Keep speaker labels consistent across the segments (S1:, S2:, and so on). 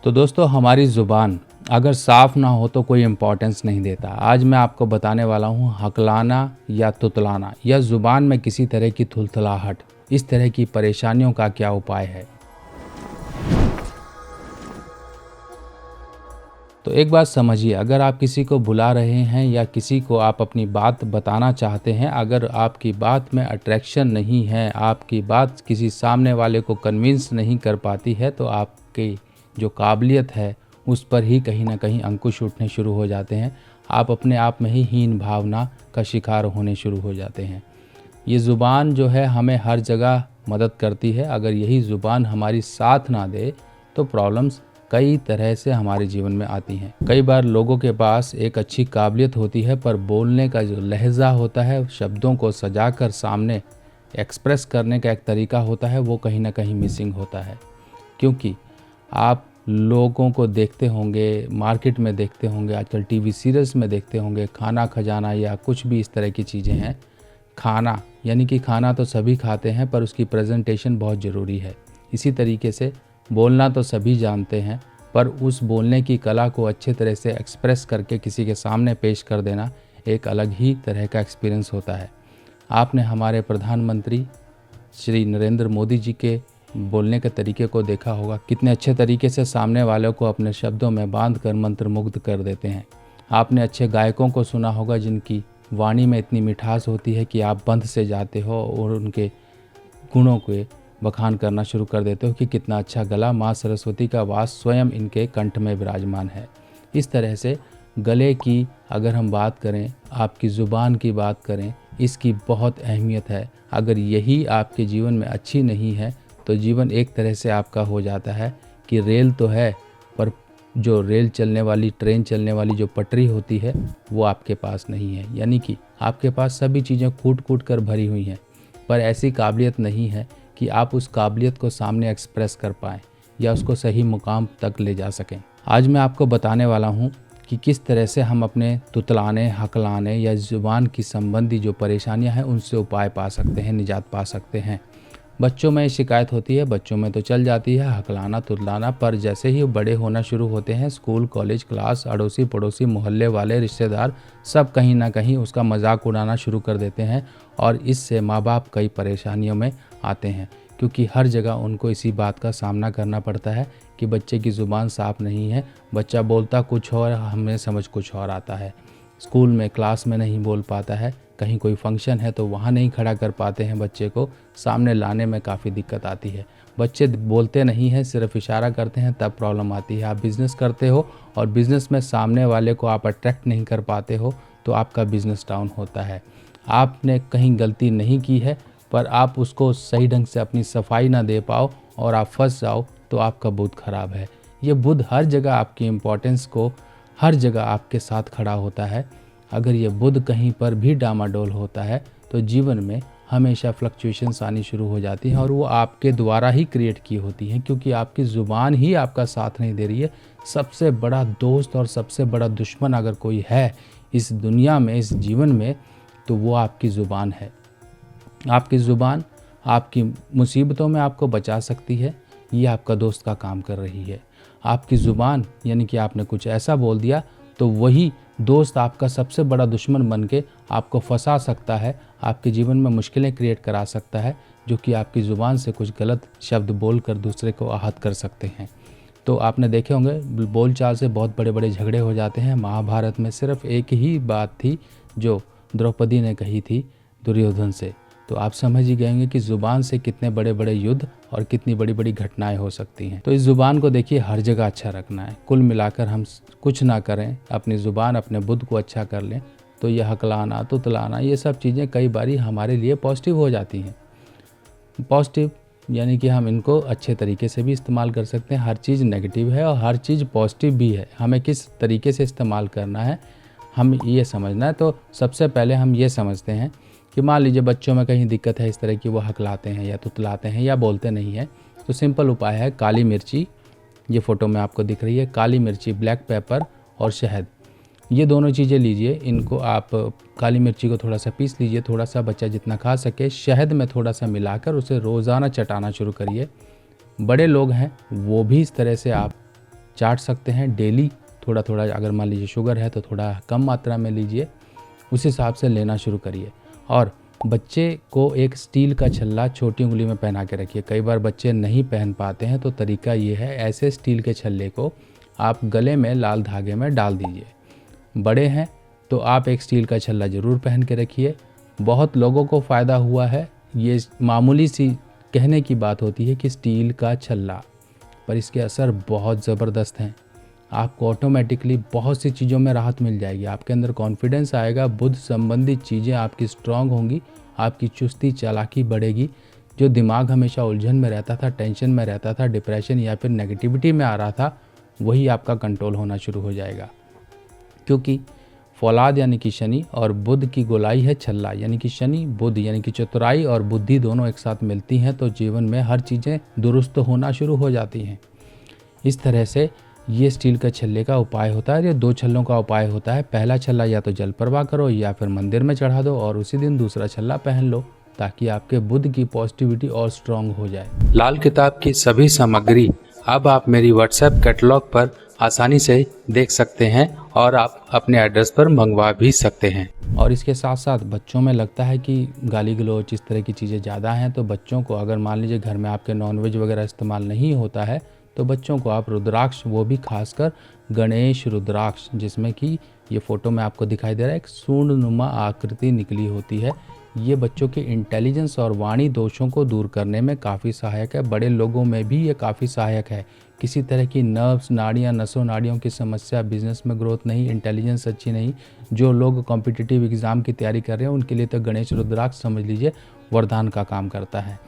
S1: तो दोस्तों, हमारी ज़ुबान अगर साफ़ ना हो तो कोई इम्पोर्टेंस नहीं देता। आज मैं आपको बताने वाला हूँ हकलाना या तुतलाना या ज़ुबान में किसी तरह की थुलथुलाहट, इस तरह की परेशानियों का क्या उपाय है। तो एक बात समझिए, अगर आप किसी को बुला रहे हैं या किसी को आप अपनी बात बताना चाहते हैं, अगर आपकी बात में अट्रैक्शन नहीं है, आपकी बात किसी सामने वाले को कन्विंस नहीं कर पाती है, तो आपकी जो काबिलियत है उस पर ही कहीं ना कहीं अंकुश उठने शुरू हो जाते हैं। आप अपने आप में ही हीन भावना का शिकार होने शुरू हो जाते हैं। ये ज़ुबान जो है हमें हर जगह मदद करती है। अगर यही ज़ुबान हमारी साथ ना दे तो प्रॉब्लम्स कई तरह से हमारे जीवन में आती हैं। कई बार लोगों के पास एक अच्छी काबिलियत होती है, पर बोलने का जो लहजा होता है, शब्दों को सजाकर सामने एक्सप्रेस करने का एक तरीका होता है, वो कहीं ना कहीं मिसिंग होता है। क्योंकि आप लोगों को देखते होंगे, मार्केट में देखते होंगे, आजकल टीवी सीरियल्स में देखते होंगे, खाना खजाना या कुछ भी इस तरह की चीज़ें हैं। खाना यानी कि खाना तो सभी खाते हैं, पर उसकी प्रेजेंटेशन बहुत ज़रूरी है। इसी तरीके से बोलना तो सभी जानते हैं, पर उस बोलने की कला को अच्छे तरह से एक्सप्रेस करके किसी के सामने पेश कर देना एक अलग ही तरह का एक्सपीरियंस होता है। आपने हमारे प्रधानमंत्री श्री नरेंद्र मोदी जी के बोलने के तरीके को देखा होगा, कितने अच्छे तरीके से सामने वालों को अपने शब्दों में बांधकर मंत्रमुग्ध कर देते हैं। आपने अच्छे गायकों को सुना होगा जिनकी वाणी में इतनी मिठास होती है कि आप बंध से जाते हो और उनके गुणों के बखान करना शुरू कर देते हो कि कितना अच्छा गला, माँ सरस्वती का वास स्वयं इनके कंठ में विराजमान है। इस तरह से गले की अगर हम बात करें, आपकी ज़ुबान की बात करें, इसकी बहुत अहमियत है। अगर यही आपके जीवन में अच्छी नहीं है तो जीवन एक तरह से आपका हो जाता है कि रेल तो है, पर जो रेल चलने वाली, ट्रेन चलने वाली जो पटरी होती है वो आपके पास नहीं है। यानी कि आपके पास सभी चीज़ें कूट कूट कर भरी हुई हैं, पर ऐसी काबिलियत नहीं है कि आप उस काबिलियत को सामने एक्सप्रेस कर पाएँ या उसको सही मुकाम तक ले जा सकें। आज मैं आपको बताने वाला हूँ कि किस तरह से हम अपने तुतलाने, हकलाने या ज़ुबान की संबंधी जो परेशानियाँ हैं उनसे उपाय पा सकते हैं, निजात पा सकते हैं। बच्चों में शिकायत होती है, बच्चों में तो चल जाती है हकलाना तुतलाना, पर जैसे ही बड़े होना शुरू होते हैं, स्कूल, कॉलेज, क्लास, अड़ोसी पड़ोसी, मोहल्ले वाले, रिश्तेदार सब कहीं ना कहीं उसका मजाक उड़ाना शुरू कर देते हैं और इससे माँ बाप कई परेशानियों में आते हैं, क्योंकि हर जगह उनको इसी बात का सामना करना पड़ता है कि बच्चे की ज़ुबान साफ़ नहीं है, बच्चा बोलता कुछ और, हमें समझ कुछ और आता है। स्कूल में, क्लास में नहीं बोल पाता है, कहीं कोई फंक्शन है तो वहाँ नहीं खड़ा कर पाते हैं, बच्चे को सामने लाने में काफ़ी दिक्कत आती है। बच्चे बोलते नहीं हैं, सिर्फ इशारा करते हैं, तब प्रॉब्लम आती है। आप बिज़नेस करते हो और बिज़नेस में सामने वाले को आप अट्रैक्ट नहीं कर पाते हो तो आपका बिज़नेस डाउन होता है। आपने कहीं गलती नहीं की है, पर आप उसको सही ढंग से अपनी सफाई ना दे पाओ और आप फंस जाओ तो आपका बुध खराब है। ये बुध हर जगह आपकी इम्पोर्टेंस को, हर जगह आपके साथ खड़ा होता है। अगर ये बुध कहीं पर भी डामाडोल होता है तो जीवन में हमेशा फ्लक्चुएशंस आनी शुरू हो जाती हैं और वो आपके द्वारा ही क्रिएट की होती हैं, क्योंकि आपकी ज़ुबान ही आपका साथ नहीं दे रही है। सबसे बड़ा दोस्त और सबसे बड़ा दुश्मन अगर कोई है इस दुनिया में, इस जीवन में, तो वो आपकी ज़ुबान है। आपकी ज़ुबान आपकी मुसीबतों में आपको बचा सकती है, ये आपका दोस्त का काम कर रही है। आपकी ज़ुबान यानी कि आपने कुछ ऐसा बोल दिया तो वही दोस्त आपका सबसे बड़ा दुश्मन बन के आपको फंसा सकता है, आपके जीवन में मुश्किलें क्रिएट करा सकता है, जो कि आपकी ज़ुबान से कुछ गलत शब्द बोलकर दूसरे को आहत कर सकते हैं। तो आपने देखे होंगे बोलचाल से बहुत बड़े बड़े झगड़े हो जाते हैं। महाभारत में सिर्फ एक ही बात थी जो द्रौपदी ने कही थी दुर्योधन से, तो आप समझ ही गए होंगे कि ज़ुबान से कितने बड़े बड़े युद्ध और कितनी बड़ी बड़ी घटनाएं हो सकती हैं। तो इस ज़ुबान को देखिए हर जगह अच्छा रखना है। कुल मिलाकर हम कुछ ना करें, अपनी ज़ुबान, अपने बुद्ध को अच्छा कर लें, तो यह हकलाना, तुतलाना, ये सब चीज़ें कई बारी हमारे लिए पॉजिटिव हो जाती हैं। पॉजिटिव यानी कि हम इनको अच्छे तरीके से भी इस्तेमाल कर सकते हैं। हर चीज़ नेगेटिव है और हर चीज़ पॉजिटिव भी है, हमें किस तरीके से इस्तेमाल करना है हम ये समझना है। तो सबसे पहले हम ये समझते हैं कि मान लीजिए बच्चों में कहीं दिक्कत है इस तरह की, वो हकलाते हैं या तुतलाते हैं या बोलते नहीं हैं, तो सिंपल उपाय है काली मिर्ची, ये फ़ोटो में आपको दिख रही है, काली मिर्ची, ब्लैक पेपर और शहद, ये दोनों चीज़ें लीजिए। इनको आप काली मिर्ची को थोड़ा सा पीस लीजिए, थोड़ा सा बच्चा जितना खा सके, शहद में थोड़ा सा मिलाकर उसे रोज़ाना चटाना शुरू करिए। बड़े लोग हैं वो भी इस तरह से आप चाट सकते हैं डेली। थोड़ा थोड़ा अगर मान लीजिए शुगर है तो थोड़ा कम मात्रा में लीजिए, उस हिसाब से लेना शुरू करिए। और बच्चे को एक स्टील का छल्ला छोटी उंगली में पहना के रखिए। कई बार बच्चे नहीं पहन पाते हैं, तो तरीका ये है, ऐसे स्टील के छल्ले को आप गले में लाल धागे में डाल दीजिए। बड़े हैं तो आप एक स्टील का छल्ला ज़रूर पहन के रखिए। बहुत लोगों को फ़ायदा हुआ है। ये मामूली सी कहने की बात होती है कि स्टील का छल्ला, पर इसके असर बहुत ज़बरदस्त हैं। आपको ऑटोमेटिकली बहुत सी चीज़ों में राहत मिल जाएगी, आपके अंदर कॉन्फिडेंस आएगा, बुद्ध संबंधित चीज़ें आपकी स्ट्रांग होंगी, आपकी चुस्ती चालाकी बढ़ेगी। जो दिमाग हमेशा उलझन में रहता था, टेंशन में रहता था, डिप्रेशन या फिर नेगेटिविटी में आ रहा था, वही आपका कंट्रोल होना शुरू हो जाएगा। क्योंकि फौलाद यानी कि शनि और बुध की गोलाई है छल्ला, यानी कि शनि बुध यानी कि चतुराई और बुद्धि दोनों एक साथ मिलती हैं तो जीवन में हर चीज़ें दुरुस्त होना शुरू हो जाती हैं। इस तरह से ये स्टील के छल्ले का उपाय होता है। ये 2 छल्लों का उपाय होता है। पहला छल्ला या तो जल प्रवाह करो या फिर मंदिर में चढ़ा दो और उसी दिन दूसरा छल्ला पहन लो, ताकि आपके बुध की पॉजिटिविटी और स्ट्रांग हो जाए। लाल किताब की सभी सामग्री अब आप मेरी व्हाट्सएप कैटलॉग पर आसानी से देख सकते हैं और आप अपने एड्रेस पर मंगवा भी सकते हैं। और इसके साथ साथ बच्चों में लगता है कि गाली गलौज इस तरह की चीज़ें ज़्यादा हैं, तो बच्चों को अगर मान लीजिए घर में आपके नॉनवेज वगैरह इस्तेमाल नहीं होता है, तो बच्चों को आप रुद्राक्ष, वो भी खासकर गणेश रुद्राक्ष, जिसमें कि ये फ़ोटो में आपको दिखाई दे रहा है, एक सूंडनुमा आकृति निकली होती है, ये बच्चों के इंटेलिजेंस और वाणी दोषों को दूर करने में काफ़ी सहायक है। बड़े लोगों में भी ये काफ़ी सहायक है। किसी तरह की नर्व्स, नाड़ियाँ, नसों नाड़ियों की समस्या, बिजनेस में ग्रोथ नहीं, इंटेलिजेंस अच्छी नहीं, जो लोग कॉम्पिटिटिव एग्ज़ाम की तैयारी कर रहे हैं, उनके लिए तो गणेश रुद्राक्ष समझ लीजिए वरदान का काम करता है।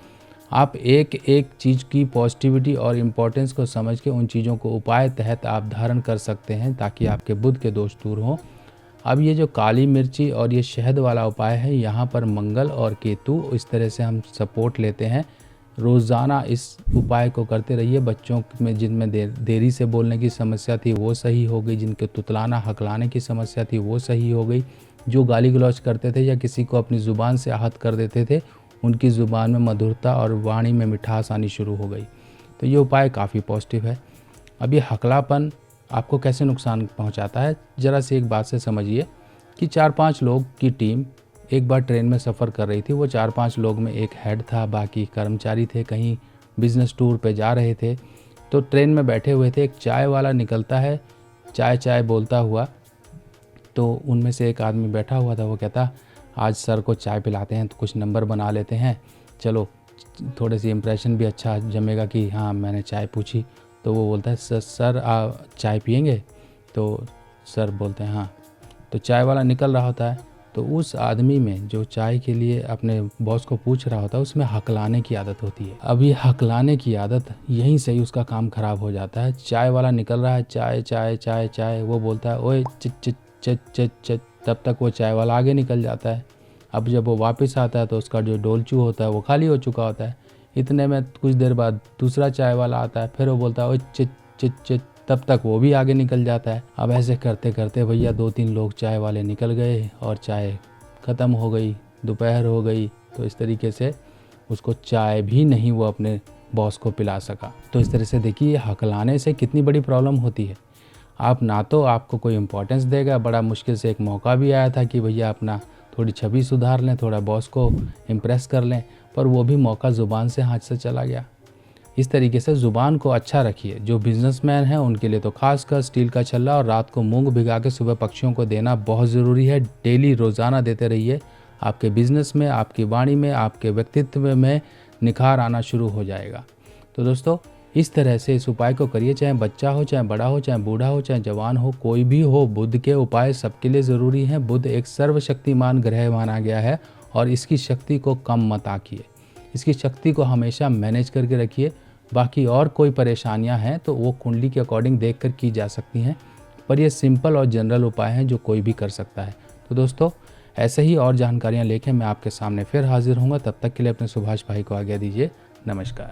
S1: आप एक एक चीज़ की पॉजिटिविटी और इम्पोर्टेंस को समझ के उन चीज़ों को उपाय तहत आप धारण कर सकते हैं, ताकि आपके बुध के दोष दूर हों। अब ये जो काली मिर्ची और ये शहद वाला उपाय है, यहाँ पर मंगल और केतु, इस तरह से हम सपोर्ट लेते हैं। रोज़ाना इस उपाय को करते रहिए। बच्चों में जिनमें देरी से बोलने की समस्या थी वो सही हो गई, जिनके तुतलाना हकलाने की समस्या थी वो सही हो गई, जो गाली गलौज करते थे या किसी को अपनी ज़ुबान से आहत कर देते थे, उनकी ज़ुबान में मधुरता और वाणी में मिठास आनी शुरू हो गई। तो ये उपाय काफ़ी पॉजिटिव है। अब ये हकलापन आपको कैसे नुकसान पहुंचाता है, ज़रा सी एक बात से समझिए कि 4-5 लोग की टीम एक बार ट्रेन में सफ़र कर रही थी। वो 4-5 लोग में एक हेड था, बाकी कर्मचारी थे, कहीं बिज़नेस टूर पे जा रहे थे। तो ट्रेन में बैठे हुए थे, एक चाय वाला निकलता है, चाय चाय बोलता हुआ। तो उनमें से एक आदमी बैठा हुआ था, वो कहता, आज सर को चाय पिलाते हैं तो कुछ नंबर बना लेते हैं, चलो थोड़े सी इम्प्रेशन भी अच्छा जमेगा कि हाँ मैंने चाय पूछी। तो वो बोलता है, सर चाय पियेंगे? तो सर बोलते हैं हाँ। तो चाय वाला निकल रहा होता है, तो उस आदमी में जो चाय के लिए अपने बॉस को पूछ रहा होता है, उसमें हकलाने की आदत होती है। अब ये हकलाने की आदत, यहीं से ही उसका काम खराब हो जाता है। चाय वाला निकल रहा है, चाय चाय चाय चाय, वो बोलता है ओए चिच चिच चिच चिच चिच, तब तक वो चाय वाला आगे निकल जाता है। अब जब वो वापस आता है तो उसका जो डोलचू होता है वो खाली हो चुका होता है। इतने में कुछ देर बाद दूसरा चाय वाला आता है, फिर वो बोलता है ओए चिच चिच चिच, तब तक वो भी आगे निकल जाता है। अब ऐसे करते करते भैया 2-3 लोग चाय वाले निकल गए और चाय ख़त्म हो गई, दोपहर हो गई। तो इस तरीके से उसको चाय भी नहीं वो अपने बॉस को पिला सका। तो इस तरह से देखिए हकलाने से कितनी बड़ी प्रॉब्लम होती है। आप ना तो आपको कोई इम्पोर्टेंस देगा, बड़ा मुश्किल से एक मौका भी आया था कि भैया अपना थोड़ी छवि सुधार लें, थोड़ा बॉस को इम्प्रेस कर लें, पर वो भी मौका ज़ुबान से हाथ से चला गया। इस तरीके से ज़ुबान को अच्छा रखिए। जो बिजनेसमैन हैं उनके लिए तो खासकर स्टील का छल्ला और रात को मूंग भिगा के सुबह पक्षियों को देना बहुत ज़रूरी है। डेली रोज़ाना देते रहिए। आपके बिजनेस में, आपकी वाणी में, आपके व्यक्तित्व में निखार आना शुरू हो जाएगा। तो दोस्तों इस तरह से इस उपाय को करिए, चाहे बच्चा हो, चाहे बड़ा हो, चाहे बूढ़ा हो, चाहे जवान हो, कोई भी हो। बुध के उपाय सबके लिए ज़रूरी हैं। बुध एक सर्वशक्तिमान ग्रह माना गया है और इसकी शक्ति को कम मत आंकिए। इसकी शक्ति को हमेशा मैनेज करके रखिए। बाकी और कोई परेशानियां हैं तो वो कुंडली के अकॉर्डिंग देखकर की जा सकती हैं, पर ये सिंपल और जनरल उपाय हैं जो कोई भी कर सकता है। तो दोस्तों ऐसे ही और जानकारियां लेके मैं आपके सामने फिर हाजिर होऊंगा। तब तक के लिए अपने सुभाष भाई को आज्ञा दीजिए। नमस्कार।